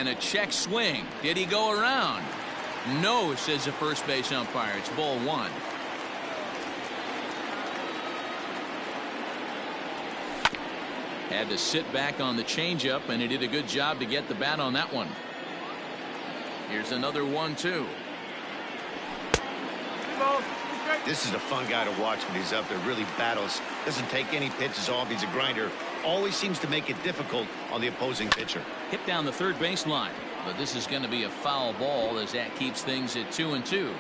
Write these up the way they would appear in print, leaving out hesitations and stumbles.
And a check swing. Did he go around? No, says the first base umpire. It's ball one. Had to sit back on the changeup, and he did a good job to get the bat on that one. Here's another 1-2. This is a fun guy to watch when he's up there. Really battles. Doesn't take any pitches off. He's a grinder. Always seems to make it difficult on the opposing pitcher. Hit down the third baseline. But this is going to be a foul ball as that keeps things at 2-2.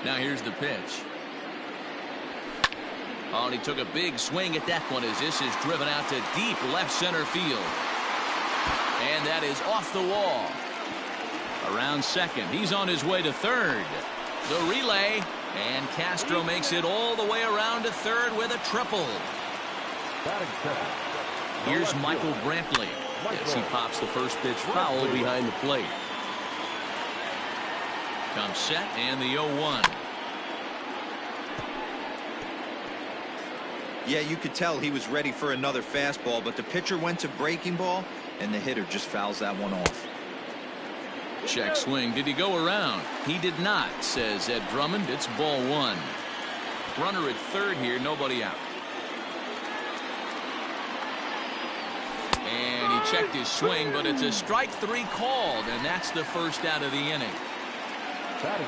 Now here's the pitch. Oh, and he took a big swing at that one as this is driven out to deep left center field. And that is off the wall. Around second. He's on his way to third. The relay. And Castro makes it all the way around to third with a triple. Here's Michael Brantley as he pops the first pitch foul behind the plate. Comes set and the 0-1. Yeah, you could tell he was ready for another fastball, but the pitcher went to breaking ball and the hitter just fouls that one off. Check swing. Did he go around? He did not, says Ed Drummond. It's ball one. Runner at third here, nobody out. And he checked his swing, but it's a strike three called, and that's the first out of the inning.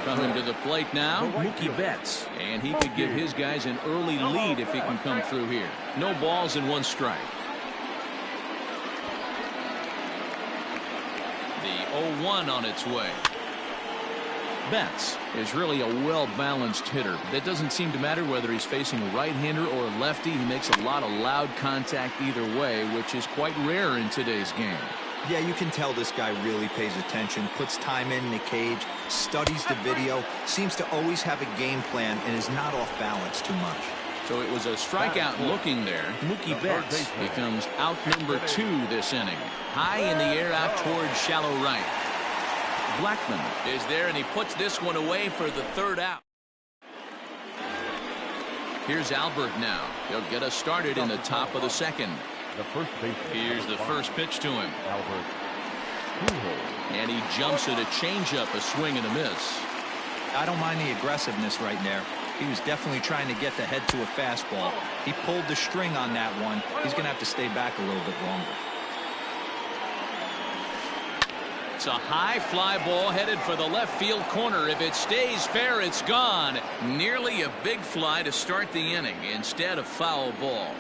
Coming to the plate now, Mookie Betts, and he could give his guys an early lead if he can come through here. No balls and one strike. The 0-1 on its way. Betts is really a well-balanced hitter. That doesn't seem to matter whether he's facing a right-hander or a lefty. He makes a lot of loud contact either way, which is quite rare in today's game. Yeah, you can tell this guy really pays attention, puts time in the cage, studies the video, seems to always have a game plan, and is not off balance too much. So it was a strikeout looking there. Mookie Betts becomes out number 2 this inning. High in the air out towards shallow right. Blackman is there, and he puts this one away for the third out. Here's Albert now. He'll get us started in the top of the second. Here's the first pitch to him. And he jumps at a changeup, a swing and a miss. I don't mind the aggressiveness right there. He was definitely trying to get the head to a fastball. He pulled the string on that one. He's going to have to stay back a little bit longer. It's a high fly ball headed for the left field corner. If it stays fair, it's gone. Nearly a big fly to start the inning. Instead, a foul ball.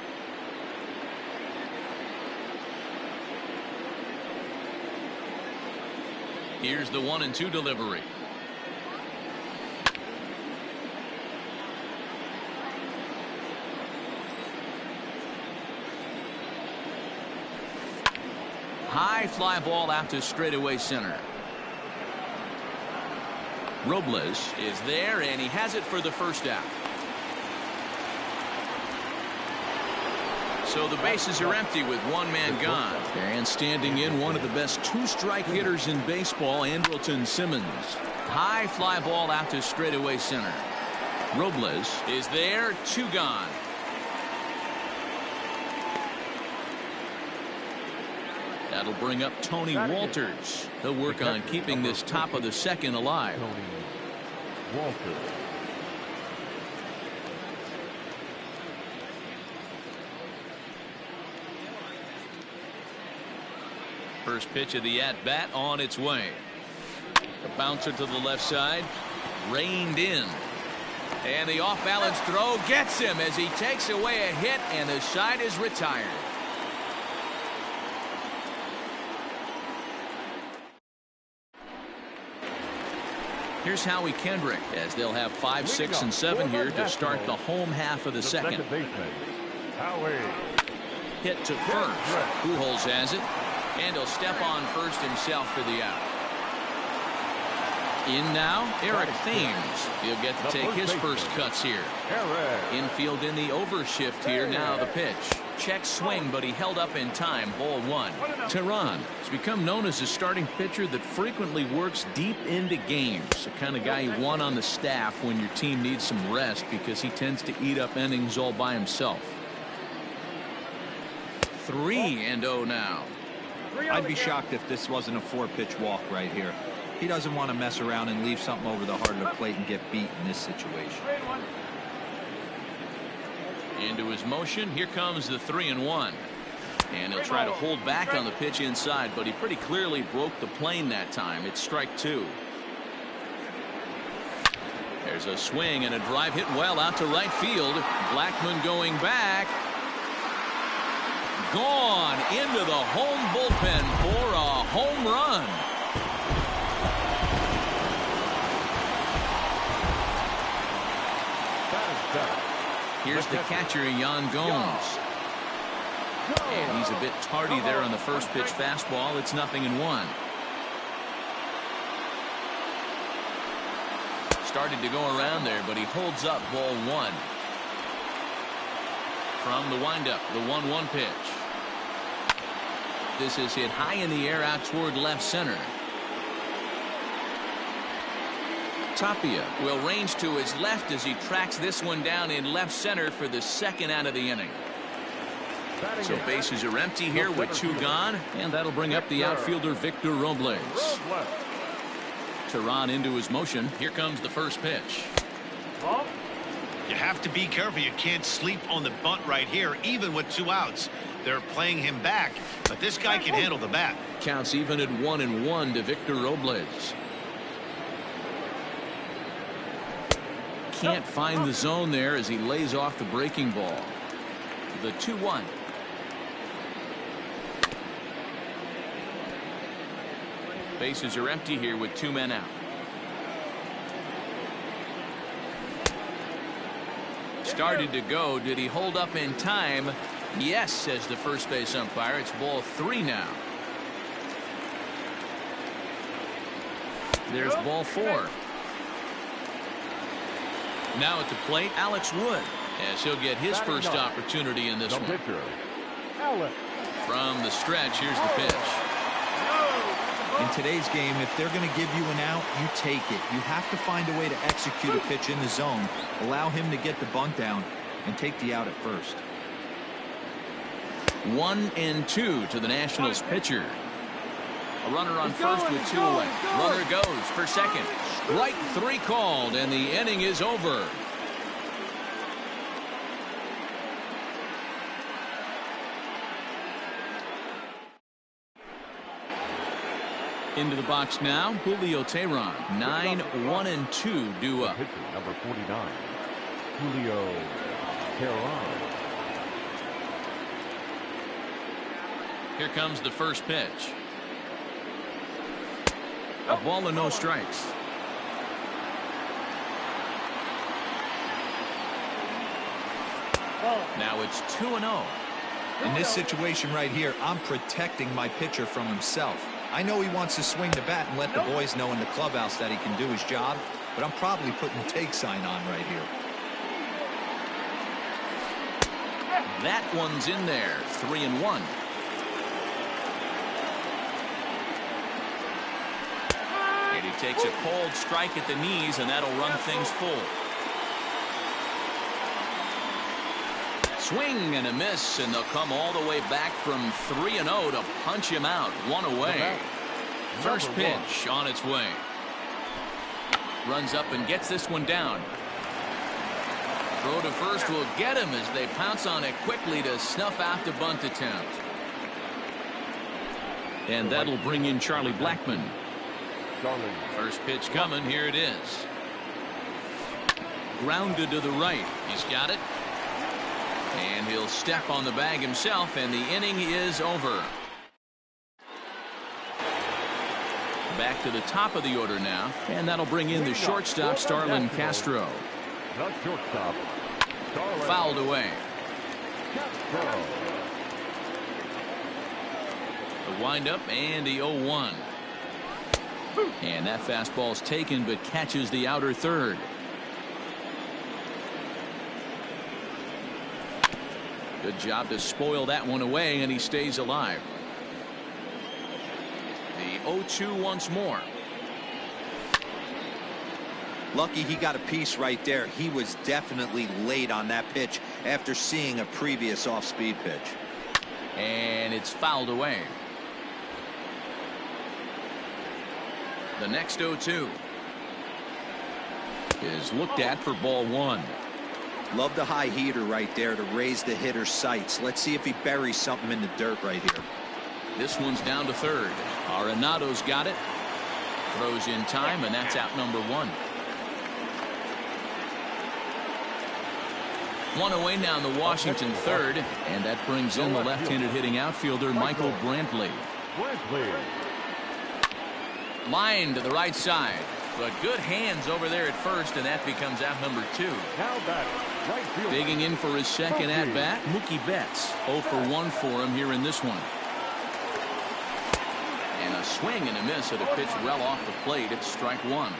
Here's the 1-2 delivery. High fly ball out to straightaway center. Robles is there, and he has it for the first out. So the bases are empty with one man gone. And standing in, one of the best two-strike hitters in baseball, Andrelton Simmons. High fly ball out to straightaway center. Robles is there, 2 gone. That'll bring up Tony Walters. He'll work on keeping this top of the second alive. First pitch of the at-bat on its way. The bouncer to the left side. Reined in. And the off-balance throw gets him as he takes away a hit, and the side is retired. Here's Howie Kendrick as they'll have 5, 6, and 7 here to start the home half of the second. Hit to first. Pujols has it. And he'll step on first himself for the out. In now, Eric Thames. He'll get to take his first cuts here. Infield in the overshift here. Now the pitch. Check swing, but he held up in time. Ball 1. Tehran has become known as a starting pitcher that frequently works deep into games. The kind of guy you want on the staff when your team needs some rest because he tends to eat up innings all by himself. 3-0 now. I'd be shocked if this wasn't a 4-pitch walk right here. He doesn't want to mess around and leave something over the heart of the plate and get beat in this situation. Into his motion. Here comes the 3-1. And he'll try to hold back on the pitch inside, but he pretty clearly broke the plane that time. It's strike 2. There's a swing and a drive hit well out to right field. Blackmon going back. Gone into the home bullpen for a home run. Here's the catcher, Yan Gomes. And he's a bit tardy there on the first pitch fastball. It's 0-1. Started to go around there, but he holds up ball 1. From the windup, the 1-1 pitch. This is hit high in the air out toward left center. Tapia will range to his left as he tracks this one down in left center for the second out of the inning. So bases are empty here with 2 gone, and that'll bring up the outfielder Victor Robles. Teheran into his motion. Here comes the first pitch. You have to be careful. You can't sleep on the bunt right here, even with 2 outs. They're playing him back, but this guy can handle the bat. Counts even at 1-1 to Victor Robles. Can't find the zone there as he lays off the breaking ball. The 2-1. Bases are empty here with 2 men out. Started to go. Did he hold up in time? Yes, says the first base umpire. It's ball 3 now. There's ball 4. Now at the plate, Alex Wood, as he'll get his first opportunity in this one. From the stretch, here's the pitch. In today's game, if they're going to give you an out, you take it. You have to find a way to execute a pitch in the zone, allow him to get the bunt down, and take the out at first. 1-2 to the Nationals pitcher. A runner on first with 2 away. Runner goes for second. Strike 3 called, and the inning is over. Into the box now, Julio Teheran. 9-1-2 due up. Number 49, Julio Teheran. Here comes the first pitch. A ball and no strikes. Now it's 2-0. In this situation right here, I'm protecting my pitcher from himself. I know he wants to swing the bat and let the boys know in the clubhouse that he can do his job, but I'm probably putting the take sign on right here. That one's in there. 3-1. And he takes a cold strike at the knees, and that'll run things full. Swing and a miss, and they'll come all the way back from 3-0 to punch him out. 1 away. First pitch on its way. Runs up and gets this one down. Throw to first will get him as they pounce on it quickly to snuff out the bunt attempt. And that'll bring in Charlie Blackmon. First pitch coming. Here it is. Grounded to the right. He's got it. And he'll step on the bag himself, and the inning is over. Back to the top of the order now, and that'll bring in the shortstop, Starlin Castro. The shortstop, Fouled away. Castro. The windup and the 0-1. And that fastball's taken, but catches the outer third. Good job to spoil that one away, and he stays alive. The 0-2 once more. Lucky he got a piece right there. He was definitely late on that pitch after seeing a previous off-speed pitch. And it's fouled away. The next 0-2 is looked at for ball 1. Love the high heater right there to raise the hitter's sights. Let's see if he buries something in the dirt right here. This one's down to third. Arenado's got it. Throws in time, and that's out number 1. One away now in the Washington third, and that brings in the left-handed hitting outfielder Michael Brantley. Line to the right side, but good hands over there at first, and that becomes out number 2. Digging in for his second at-bat, Mookie Betts. 0 for 1 for him here in this one. And a swing and a miss at a pitch well off the plate. It's strike 1.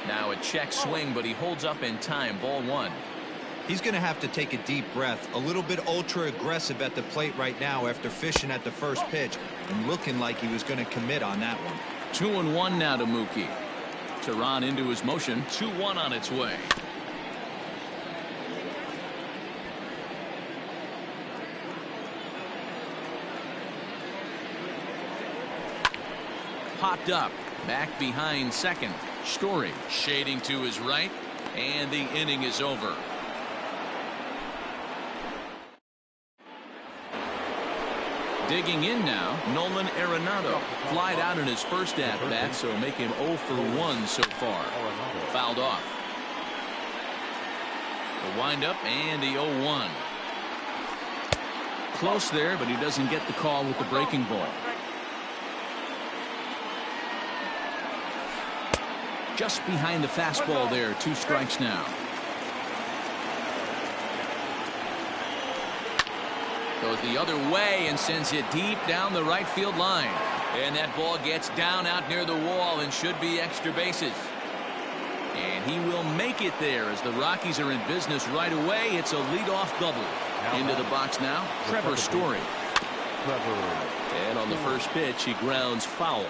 Now a check swing, but he holds up in time. Ball 1. He's going to have to take a deep breath. A little bit ultra aggressive at the plate right now after fishing at the first pitch and looking like he was going to commit on that one. 2-1 now to Mookie. Teheran into his motion. 2-1 on its way. Popped up. Back behind second. Story shading to his right, and the inning is over. Digging in now, Nolan Arenado. Flied out in his first at-bat, so make him 0 for 1 so far. Fouled off. The windup and the 0-1. Close there, but he doesn't get the call with the breaking ball. Just behind the fastball there. 2 strikes now. Goes the other way and sends it deep down the right field line. And that ball gets down out near the wall and should be extra bases. And he will make it there as the Rockies are in business right away. It's a leadoff double. Into the box now, Trevor Story. And on the first pitch, he grounds foul.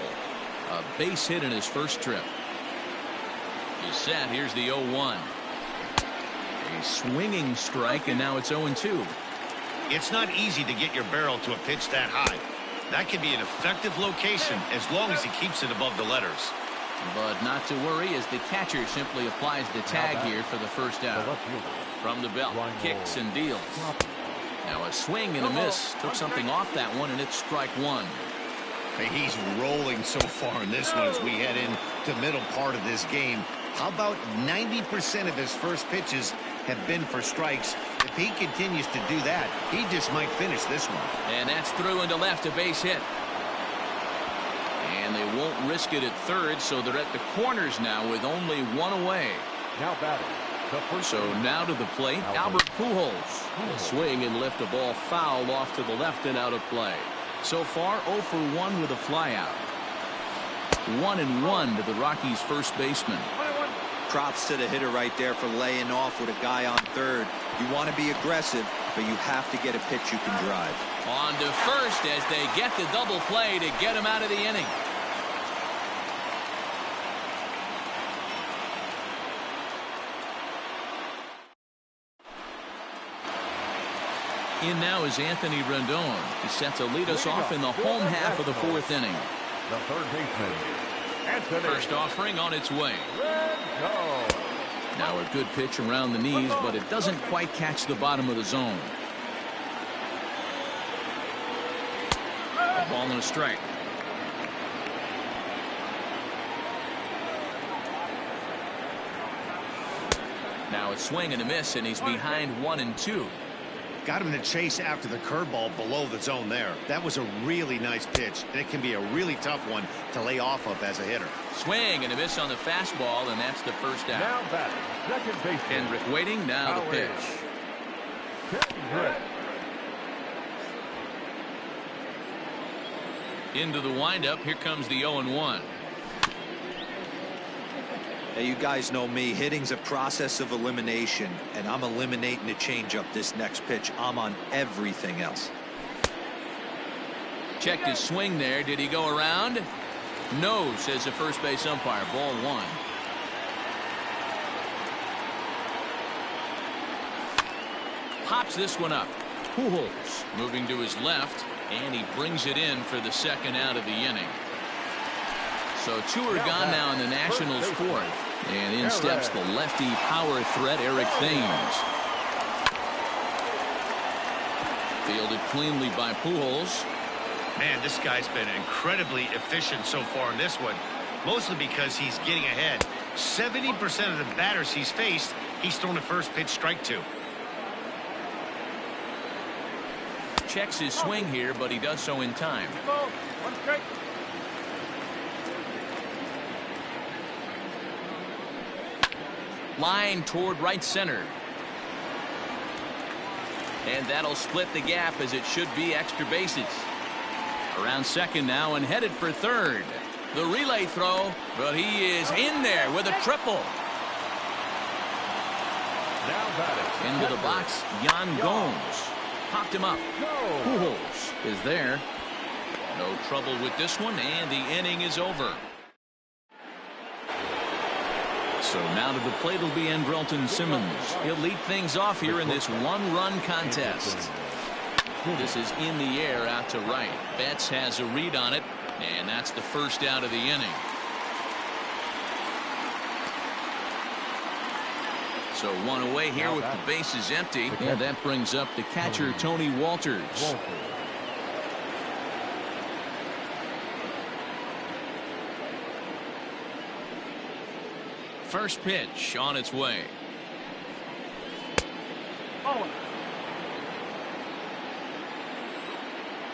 A base hit in his first trip. He's set. Here's the 0-1. A swinging strike, and now it's 0-2. It's not easy to get your barrel to a pitch that high. That can be an effective location as long as he keeps it above the letters. But not to worry as the catcher simply applies the tag here for the first out. From the belt, kicks and deals. Now a swing and a miss. Took something off that one, and it's strike 1. Hey, he's rolling so far in this one as we head into the middle part of this game. How about 90% of his first pitches have been for strikes? If he continues to do that, he just might finish this one. And that's through into left, a base hit. And they won't risk it at third, so they're at the corners now with only 1 away. Now batting. So now to the plate, Albert Pujols. A swing and lift a ball foul off to the left and out of play. So far 0 for 1 with a flyout. 1-1 to the Rockies' first baseman. Props to the hitter right there for laying off with a guy on third. You want to be aggressive, but you have to get a pitch you can drive. On to first as they get the double play to get him out of the inning. In now is Anthony Rendon. He's set to lead us off in the home half of the 4th inning. The third baseman, Anthony. First offering on its way. Now a good pitch around the knees, but it doesn't quite catch the bottom of the zone. A ball and a strike. Now a swing and a miss, and he's behind 1-2. Got him to chase after the curveball below the zone there. That was a really nice pitch, and it can be a really tough one to lay off of as a hitter. Swing and a miss on the fastball, and that's the first out. Now batting, second baseman. Kendrick waiting. Now the pitch. Into the windup. Here comes the 0-1. Hey, you guys know me. Hitting's a process of elimination, and I'm eliminating the changeup this next pitch. I'm on everything else. Checked his swing there. Did he go around? No, says the first base umpire. Ball 1. Pops this one up. Pujols moving to his left, And he brings it in for the second out of the inning. So 2 are gone now in the Nationals' 4th. And in steps the lefty power threat, Eric Thames. Fielded cleanly by Pujols. Man, this guy's been incredibly efficient so far in this one. Mostly because he's getting ahead. 70% of the batters he's faced, he's thrown a first pitch strike to. Checks his swing here, but he does so in time. Line toward right center. And that'll split the gap, as it should be extra bases. Around second now and headed for third. The relay throw, but he is in there with a triple. Into the box, Yan Gomes. Popped him up. Pujols is there. No trouble with this one, and the inning is over. So now to the plate will be Andrelton Simmons. He'll lead things off here in this one-run contest. This is in the air out to right. Betts has a read on it, and that's the first out of the inning. So 1 away here with the bases empty. And that brings up the catcher, Tony Walters. First pitch on its way.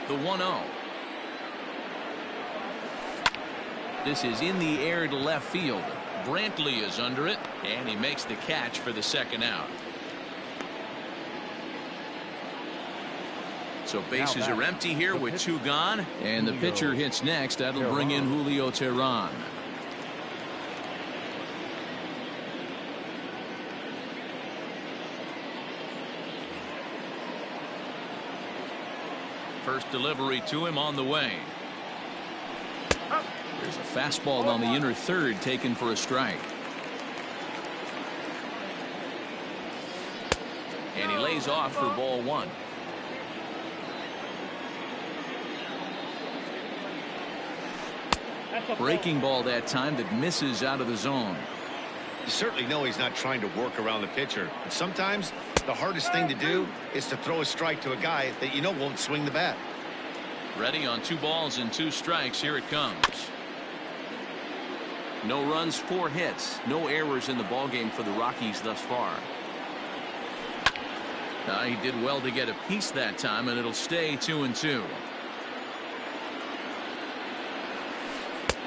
The 1-0. This is in the air to left field. Brantley is under it, and he makes the catch for the second out. So bases are empty here with 2 gone, and the pitcher hits next. That'll bring in Julio Teheran. First delivery to him on the way. There's a fastball on the inner third taken for a strike. And he lays off for ball 1. Breaking ball that time that misses out of the zone. You certainly know he's not trying to work around the pitcher. And sometimes the hardest thing to do is to throw a strike to a guy that you know won't swing the bat. Ready on 2 balls and 2 strikes. Here it comes. No runs, 4 hits, no errors in the ballgame for the Rockies thus far. He did well to get a piece that time, and it'll stay 2-2.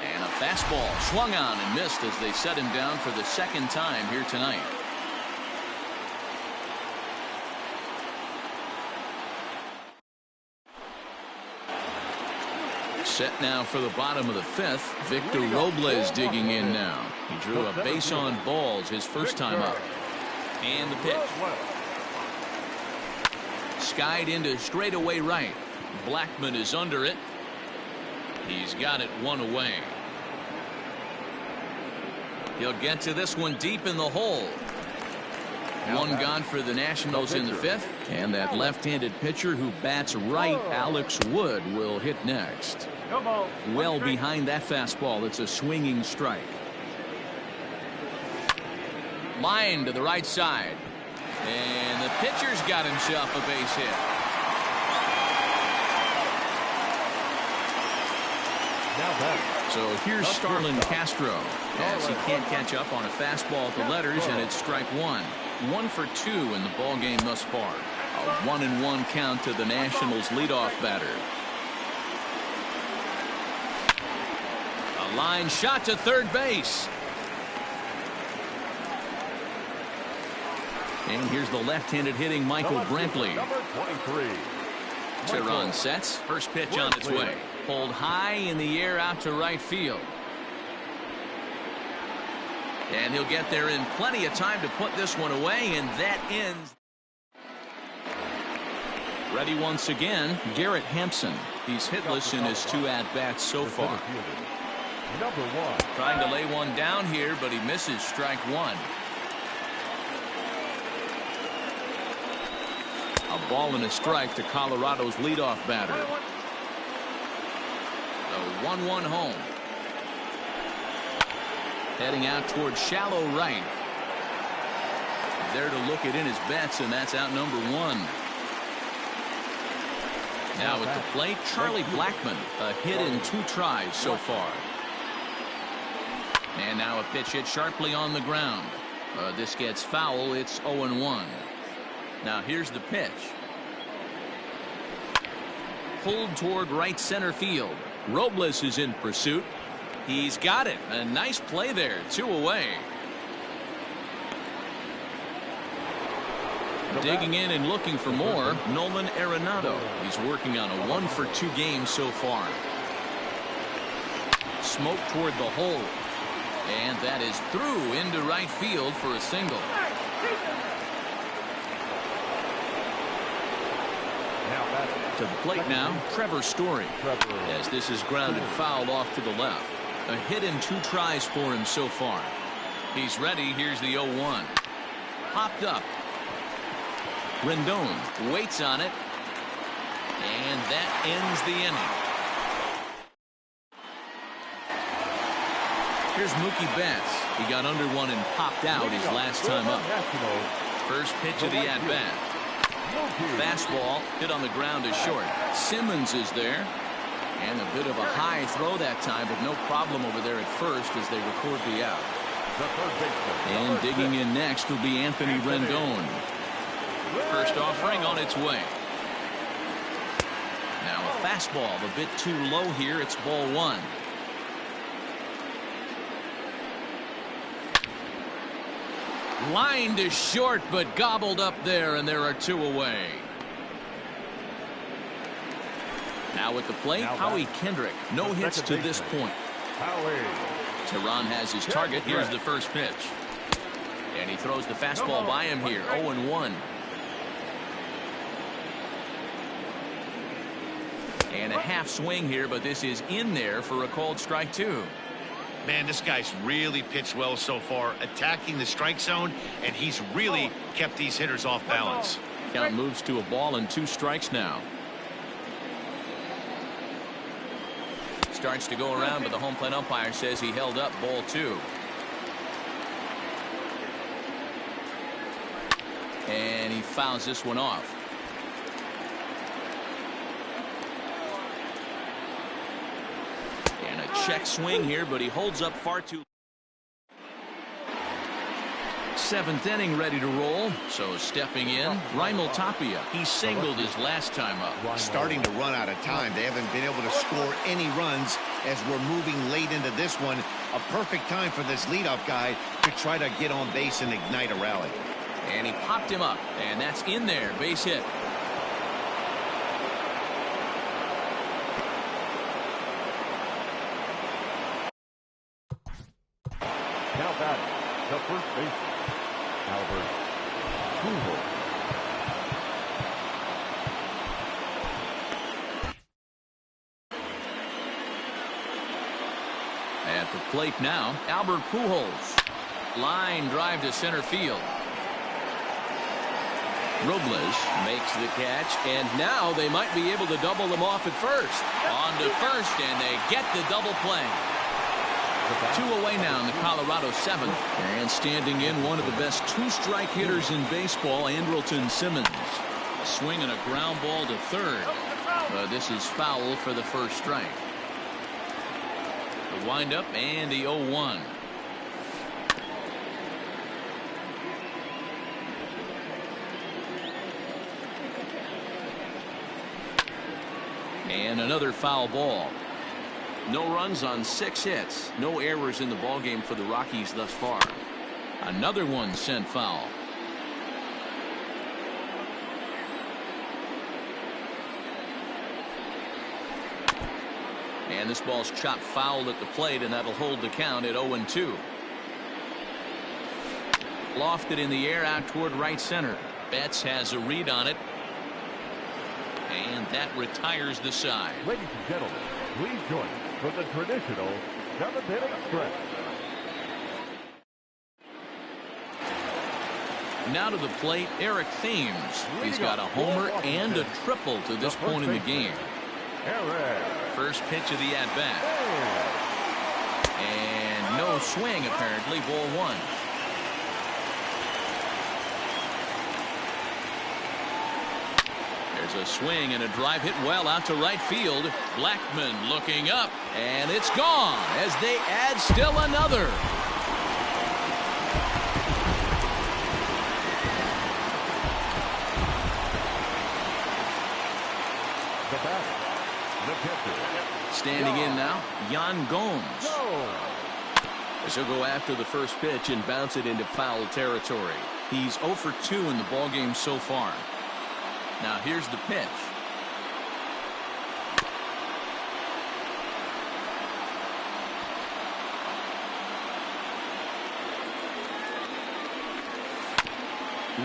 And a fastball swung on and missed as they set him down for the second time here tonight. Set now for the bottom of the 5th. Victor Robles digging in now. He drew a base on balls his first time up. And the pitch. Skied into straightaway right. Blackman is under it. He's got it 1 away. He'll get to this one deep in the hole. 1 gone for the Nationals in the 5th. And that left-handed pitcher who bats right, Alex Wood, will hit next. Well behind that fastball. It's a swinging strike. Line to the right side. And the pitcher's got himself a base hit. So here's Starlin Castro as he can't catch up on a fastball at the letters, and it's strike 1. 1 for 2 in the ballgame thus far. A 1-1 count to the Nationals leadoff batter. A line shot to third base. And here's the left-handed hitting Michael Brantley. Teheran sets. First pitch on its way. Pulled high in the air out to right field. And he'll get there in plenty of time to put this one away, and that ends. Ready once again, Garrett Hampson. He's hitless in his 2 at-bats so far. Trying to lay one down here, but he misses strike 1. A ball and a strike to Colorado's leadoff batter. 1-1 home. Heading out towards shallow right. There to look it in his bets, and that's out number 1. Now at the plate, Charlie Blackmon, a hit in 2 tries so far. And now a pitch hit sharply on the ground. This gets foul. It's 0-1. Now here's the pitch. Pulled toward right center field. Robles is in pursuit. He's got it. A nice play there. 2 away. Digging in and looking for more, Nolan Arenado. He's working on a 1-for-2 game so far. Smoke toward the hole. And that is through into right field for a single. To the plate now, Trevor Story. As this is grounded foul off to the left. A hit in 2 tries for him so far. He's ready. Here's the 0-1. Popped up. Rendon waits on it. And that ends the inning. Here's Mookie Betts. He got under one and popped out his last time up. First pitch of the at-bat. Fastball hit on the ground is short. Simmons is there. And a bit of a high throw that time, but no problem over there at first as they record the out. And digging in next will be Anthony Rendon. First offering on its way. Now a fastball a bit too low here. It's ball 1. Lined is short, but gobbled up there, and there are 2 away. Now at the plate, Howie Kendrick. No hits to this point. Teheran has his target. Here's the first pitch. And he throws the fastball by him here. 0-1. And a half swing here, but this is in there for a called strike 2. Man, this guy's really pitched well so far, attacking the strike zone, and he's really kept these hitters off balance. Count moves to a ball and 2 strikes now. Starts to go around, but the home plate umpire says he held up ball 2. And he fouls this one off. And a check swing here, but he holds up far too. 7th inning ready to roll. So stepping in, Raimel Tapia. He singled his last time up. Starting to run out of time. They haven't been able to score any runs as we're moving late into this one. A perfect time for this leadoff guy to try to get on base and ignite a rally. And he popped him up, and that's in there. Base hit. Now batting, the first baseman, Albert Pujols. At the plate now, Albert Pujols. Line drive to center field. Robles makes the catch, and now they might be able to double them off at first. On to first, and they get the double play. 2 away now in the Colorado 7th. And standing in, one of the best 2-strike hitters in baseball, Andrelton Simmons. A swing and a ground ball to third. This is foul for the first strike. The windup and the 0-1. And another foul ball. No runs on 6 hits. No errors in the ballgame for the Rockies thus far. Another one sent foul. And this ball's chopped foul at the plate, and that'll hold the count at 0-2. Lofted in the air out toward right center. Betts has a read on it. And that retires the side. Ladies and gentlemen, please join us for the traditional 7th inning stretch. Now to the plate, Eric Thames. He's got a homer and a triple to this point in the game. Eric First pitch of the at-bat. And no swing, apparently. Ball one. There's a swing and a drive hit well out to right field. Blackmon looking up, and it's gone as they add still another. Standing in now, Yan Gomes. As he'll go after the first pitch and bounce it into foul territory. He's 0 for 2 in the ballgame so far. Now here's the pitch.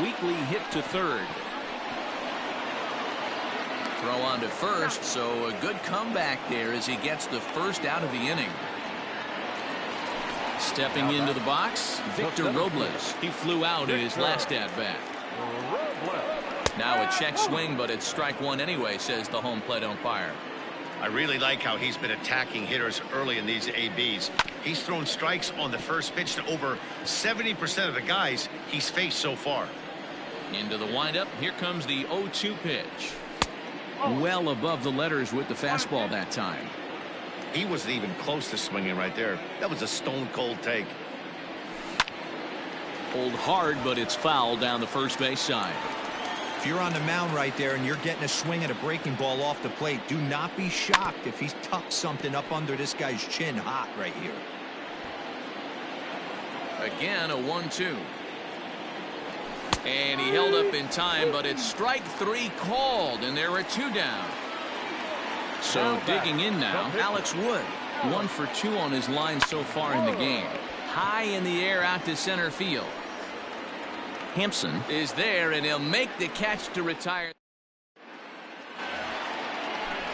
Weakly hit to third. Throw on to first, so a good comeback there as he gets the first out of the inning. Stepping into the box, Victor Robles. He flew out in his last at-bat. Now a check swing, but it's strike one anyway, says the home plate umpire. I really like how he's been attacking hitters early in these ABs. He's thrown strikes on the first pitch to over 70% of the guys he's faced so far. Into the windup. Here comes the 0-2 pitch. Well above the letters with the fastball that time. He wasn't even close to swinging right there. That was a stone-cold take. Pulled hard, but it's foul down the first base side. If you're on the mound right there and you're getting a swing at a breaking ball off the plate, do not be shocked if he's tucked something up under this guy's chin hot right here. Again, a 1-2. And he held up in time, but it's strike three called, and there are two down. So digging in now, Alex Wood. 1 for 2 on his line so far in the game. High in the air out to center field. Hampson is there, and he'll make the catch to retire.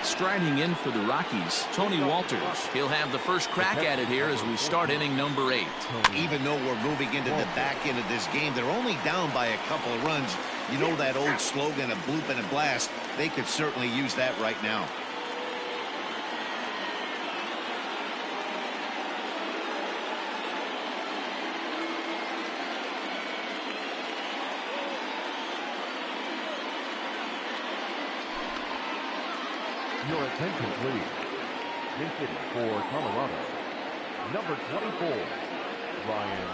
Striding in for the Rockies, Tony Walters. He'll have the first crack at it here as we start inning number 8. Even though we're moving into the back end of this game, they're only down by a couple of runs. You know that old slogan, a bloop and a blast. They could certainly use that right now. Your attention, please. Pitching for Colorado, number 24, Ryan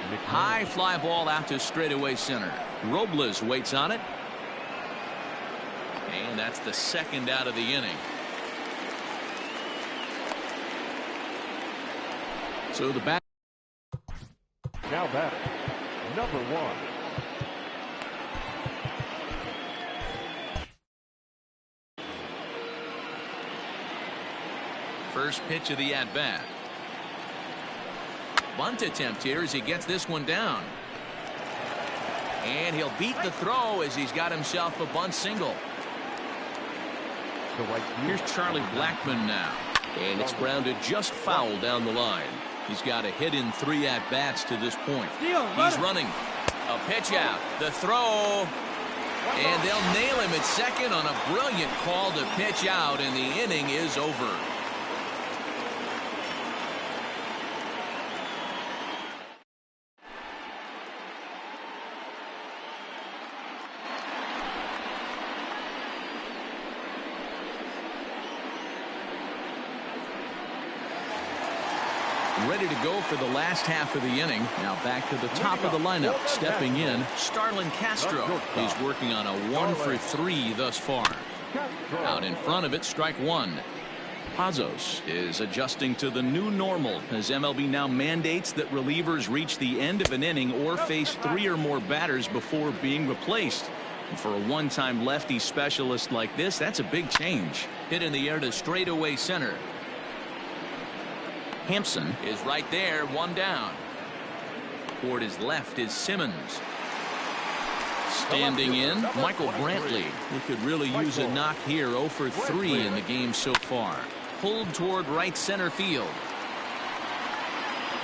McMahon. High fly ball out to straightaway center. Robles waits on it. And that's the second out of the inning. So the bat. Now batting, number 1. First pitch of the at-bat. Bunt attempt here as he gets this one down. And he'll beat the throw as he's got himself a bunt single. Here's Charlie Blackmon now. And it's grounded just foul down the line. He's got a hit in 3 at-bats to this point. He's running. A pitch out. The throw. And they'll nail him at second on a brilliant call to pitch out, and the inning is over. Ready to go for the last half of the inning. Now back to the top of the lineup. Stepping in, Starlin Castro. He's working on a 1 for 3 thus far. Out in front of it, strike 1. Pazos is adjusting to the new normal as MLB now mandates that relievers reach the end of an inning or face 3 or more batters before being replaced. And for a one-time lefty specialist like this, that's a big change. Hit in the air to straightaway center. Hampson is right there, 1 down. Toward his left is Simmons. Standing in, Michael Brantley. He could really use a knock here. 0 for 3 in the game so far. Pulled toward right center field.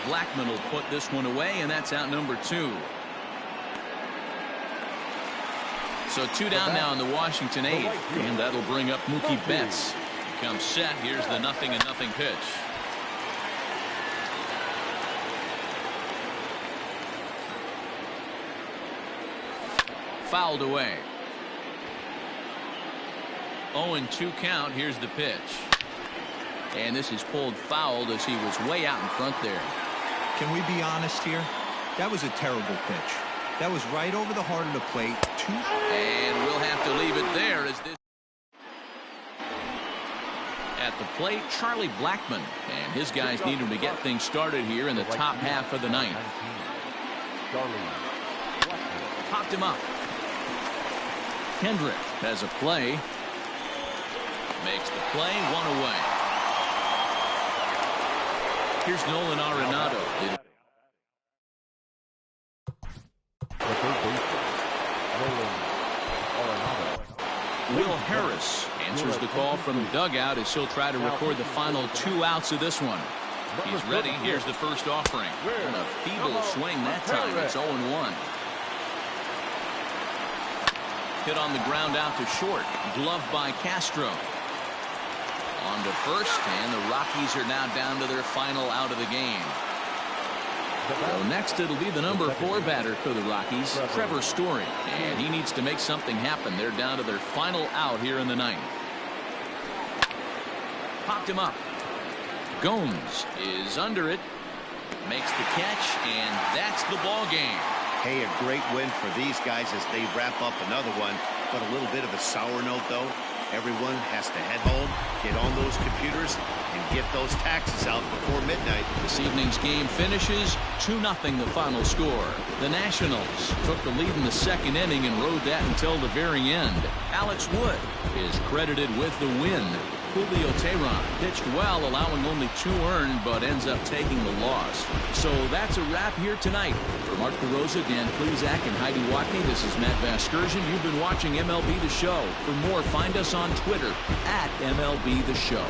Blackmon will put this one away, and that's out number 2. So 2 down now in the Washington 8th, and that'll bring up Mookie Betts. comes set. Here's the 0-0 pitch. Fouled away. 0-2 count. Here's the pitch. And this is pulled fouled as he was way out in front there. Can we be honest here? That was a terrible pitch. That was right over the heart of the plate. And we'll have to leave it there as this. At the plate, Charlie Blackmon. And his guys need him to get things started here in the top half of the ninth. Popped him up. Kendrick has a play. Makes the play, 1 away. Here's Nolan Arenado. Will Harris answers the call from the dugout as he'll try to record the final 2 outs of this one. He's ready. Here's the first offering. And a feeble swing that time. It's 0-1. Hit on the ground out to short. Gloved by Castro. On to first, and the Rockies are now down to their final out of the game. So next it'll be the number 4 batter for the Rockies, Trevor Story, and he needs to make something happen. They're down to their final out here in the ninth. Popped him up. Gomes is under it, makes the catch, and that's the ball game. Hey, a great win for these guys as they wrap up another one, but a little bit of a sour note though. Everyone has to head home, get on those computers, and get those taxes out before midnight. This evening's game finishes 2-0 the final score. The Nationals took the lead in the second inning and rode that until the very end. Alex Wood is credited with the win. Julio Teheran pitched well, allowing only 2 earned, but ends up taking the loss. So that's a wrap here tonight. For Mark DeRosa, Dan Plezak, and Heidi Watney, this is Matt Vasgersian. You've been watching MLB The Show. For more, find us on Twitter at MLB The Show.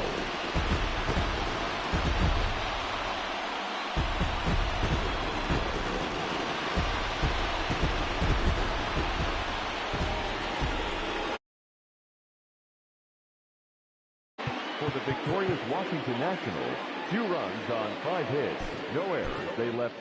For the victorious Washington Nationals, 2 runs on 5 hits, no errors. They left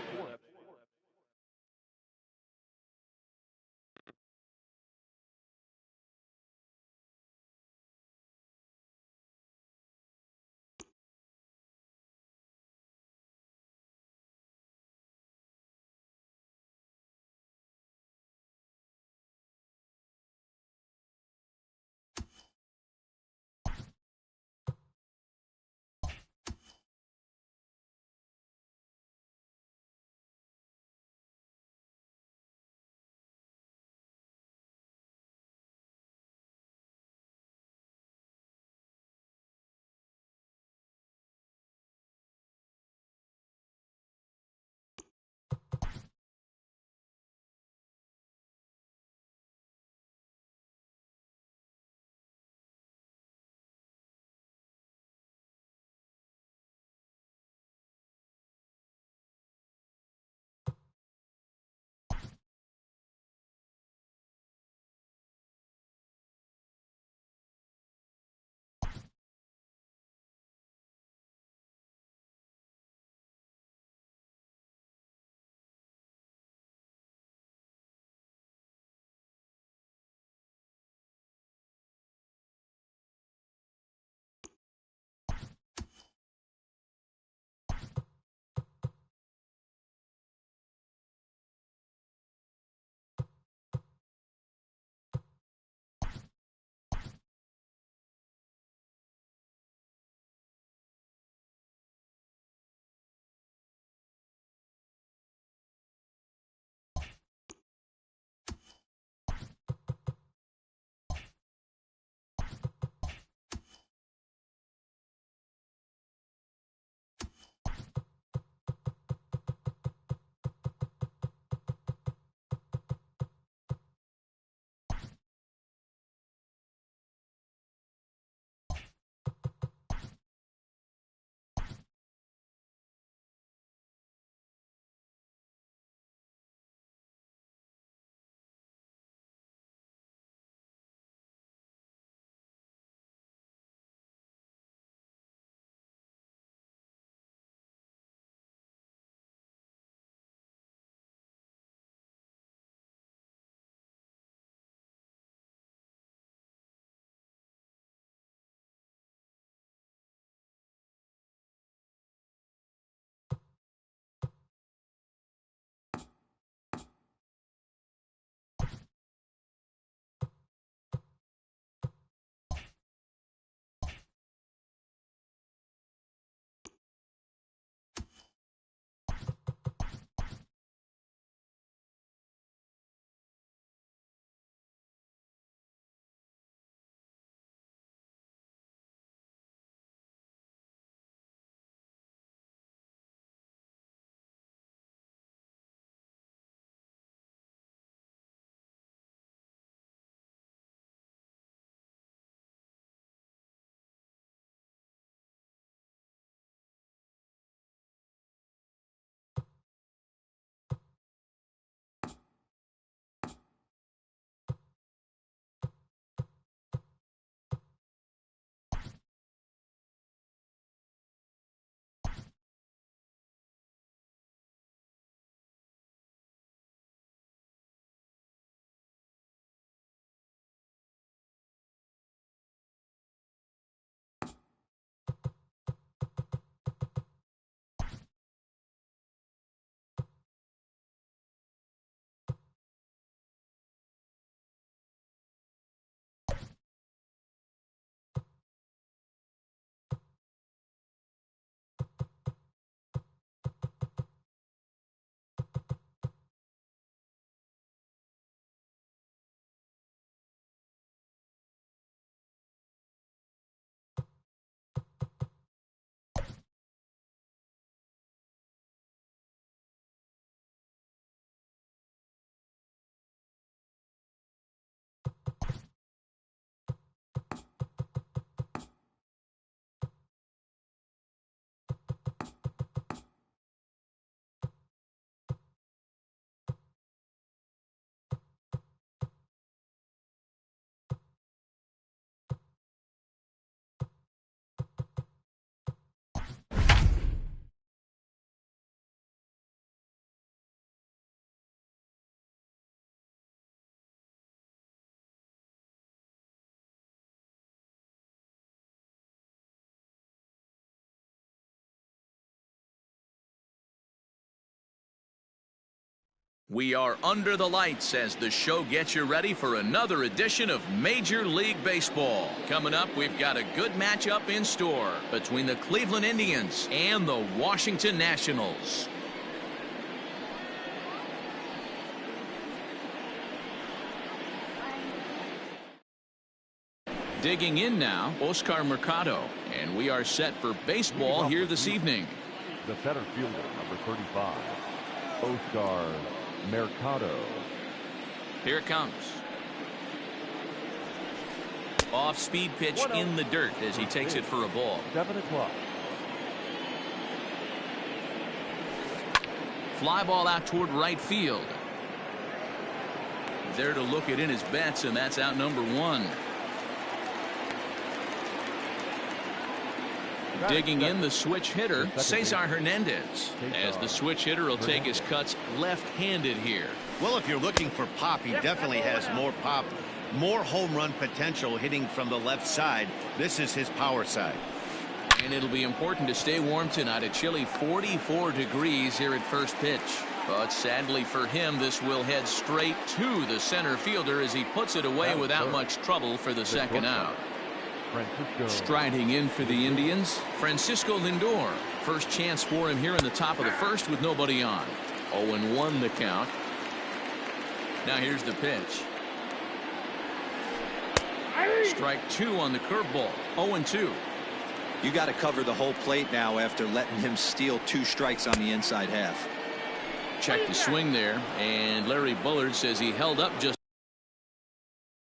We are under the lights as the show gets you ready for another edition of Major League Baseball. Coming up, we've got a good matchup in store between the Cleveland Indians and the Washington Nationals. Digging in now, Oscar Mercado, and we are set for baseball here this evening. The center fielder, number 35, Oscar Mercado. Here it comes. Off-speed pitch in the dirt as he takes it for a ball. 7 o'clock. Fly ball out toward right field. There to look it in his bets, and that's out number 1. Digging in the switch hitter, Cesar Hernandez, as the switch hitter will take his cuts left-handed here. Well, if you're looking for pop, he definitely has more pop, more home run potential hitting from the left side. This is his power side. And it'll be important to stay warm tonight. A chilly 44 degrees here at first pitch. But sadly for him, this will head straight to the center fielder as he puts it away without much trouble for the second out. Striding in for the Indians, Francisco Lindor. First chance for him here in the top of the first with nobody on. 0-1 the count. Now here's the pitch. Strike 2 on the curveball. 0-2. You got to cover the whole plate now after letting him steal 2 strikes on the inside half. Check the swing there, and Larry Bullard says he held up just